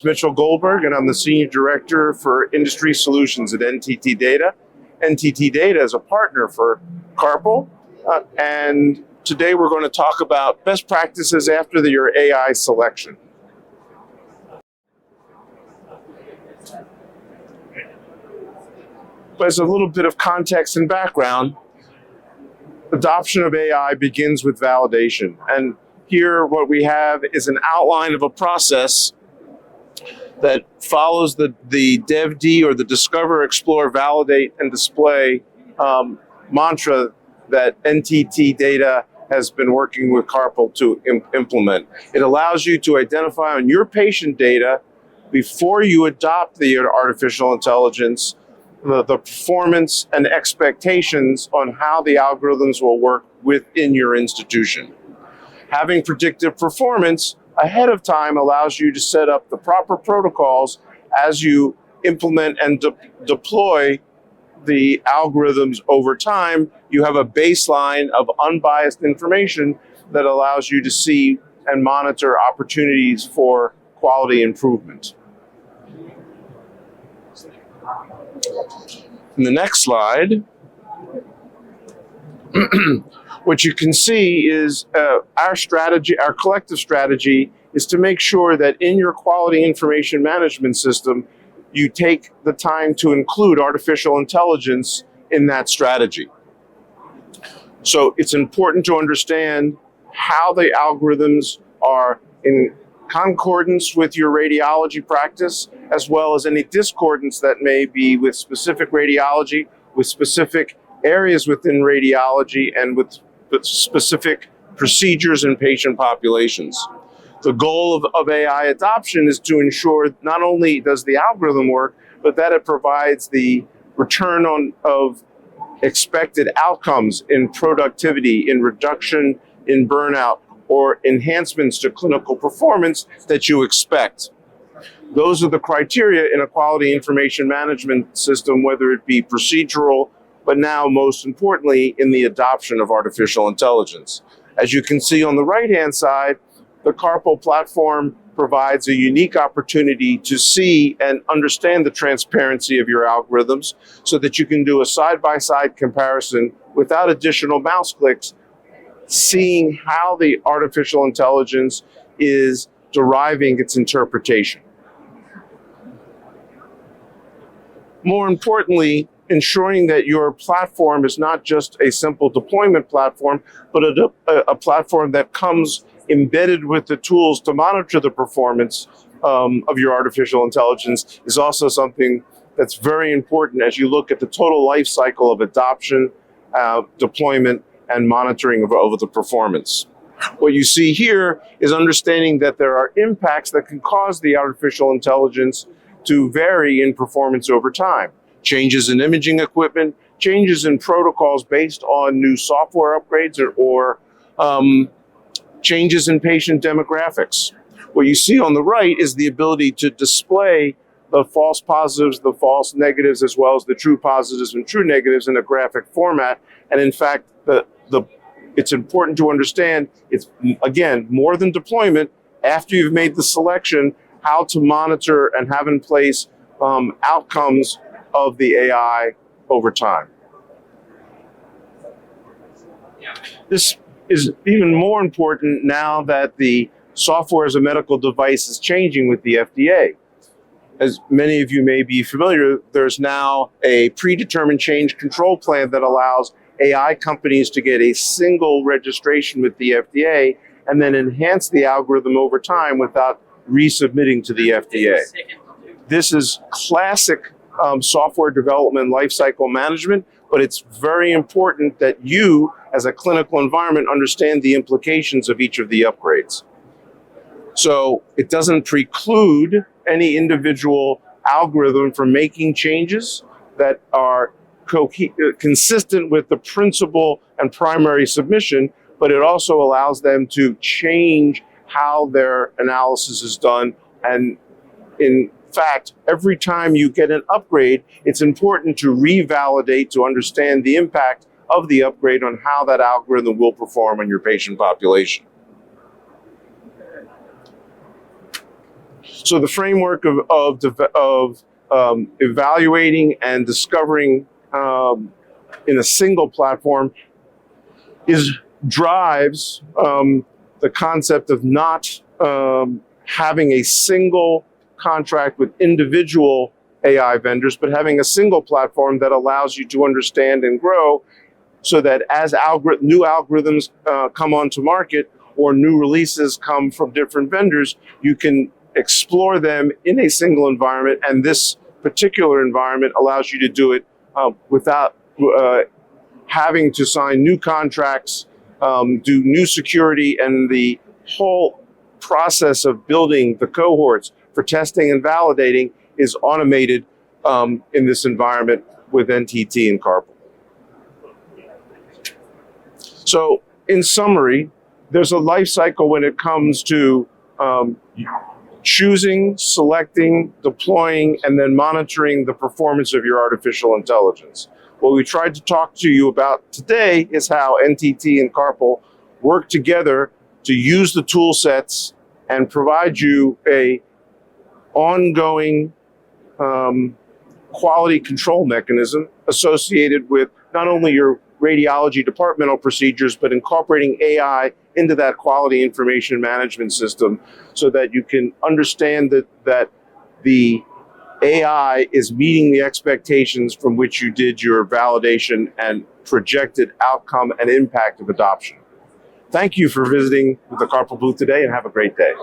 Mitchell Goldburgh, and I'm the Senior Director for Industry Solutions at NTT DATA. NTT DATA is a partner for CARPL, and today we're going to talk about best practices after your AI selection. But as a little bit of context and background, adoption of AI begins with validation. And here what we have is an outline of a process that follows the DevD or the Discover, Explore, Validate, and Display mantra that NTT DATA has been working with CARPL to implement. It allows you to identify on your patient data before you adopt the artificial intelligence, the performance and expectations on how the algorithms will work within your institution. Having predictive performance ahead of time allows you to set up the proper protocols as you implement and deploy the algorithms over time. You have a baseline of unbiased information that allows you to see and monitor opportunities for quality improvement. In the next slide, what you can see is our strategy, our collective strategy is to make sure that in your quality information management system, you take the time to include artificial intelligence in that strategy. So it's important to understand how the algorithms are in concordance with your radiology practice, as well as any discordance that may be with specific radiology, with specific areas within radiology, and with specific procedures and patient populations. The goal of AI adoption is to ensure not only does the algorithm work, but that it provides the return of expected outcomes in productivity, in reduction in burnout, or enhancements to clinical performance that you expect. Those are the criteria in a quality information management system, whether it be procedural, but now most importantly in the adoption of artificial intelligence. As you can see on the right-hand side, the CARPL platform provides a unique opportunity to see and understand the transparency of your algorithms so that you can do a side-by-side comparison without additional mouse clicks, seeing how the artificial intelligence is deriving its interpretation. More importantly, ensuring that your platform is not just a simple deployment platform, but a platform that comes embedded with the tools to monitor the performance of your artificial intelligence is also something that's very important as you look at the total life cycle of adoption, deployment, and monitoring of the performance. What you see here is understanding that there are impacts that can cause the artificial intelligence to vary in performance over time. Changes in imaging equipment, changes in protocols based on new software upgrades or changes in patient demographics. What you see on the right is the ability to display the false positives, the false negatives, as well as the true positives and true negatives in a graphic format. And in fact, it's important to understand it's, again, more than deployment. After you've made the selection, how to monitor and have in place outcomes of the AI over time. This is even more important now that the software as a medical device is changing with the FDA. As many of you may be familiar, there's now a predetermined change control plan that allows AI companies to get a single registration with the FDA and then enhance the algorithm over time without resubmitting to the FDA. This is classic software development lifecycle management, but it's very important that you, as a clinical environment, understand the implications of each of the upgrades. So it doesn't preclude any individual algorithm from making changes that are consistent with the principal and primary submission, but it also allows them to change how their analysis is done. And in fact, every time you get an upgrade, it's important to revalidate to understand the impact of the upgrade on how that algorithm will perform on your patient population. So the framework of evaluating and discovering in a single platform drives the concept of not having a single contract with individual AI vendors, but having a single platform that allows you to understand and grow, so that as new algorithms come onto market or new releases come from different vendors, you can explore them in a single environment. And this particular environment allows you to do it without having to sign new contracts, do new security, and the whole process of building the cohorts for testing and validating is automated in this environment with NTT and CARPL. So in summary, there's a life cycle when it comes to choosing, selecting, deploying, and then monitoring the performance of your artificial intelligence. What we tried to talk to you about today is how NTT and CARPL work together to use the tool sets and provide you a ongoing quality control mechanism associated with not only your radiology departmental procedures, but incorporating AI into that quality information management system so that you can understand that the AI is meeting the expectations from which you did your validation and projected outcome and impact of adoption. Thank you for visiting the CARPL booth today, and have a great day.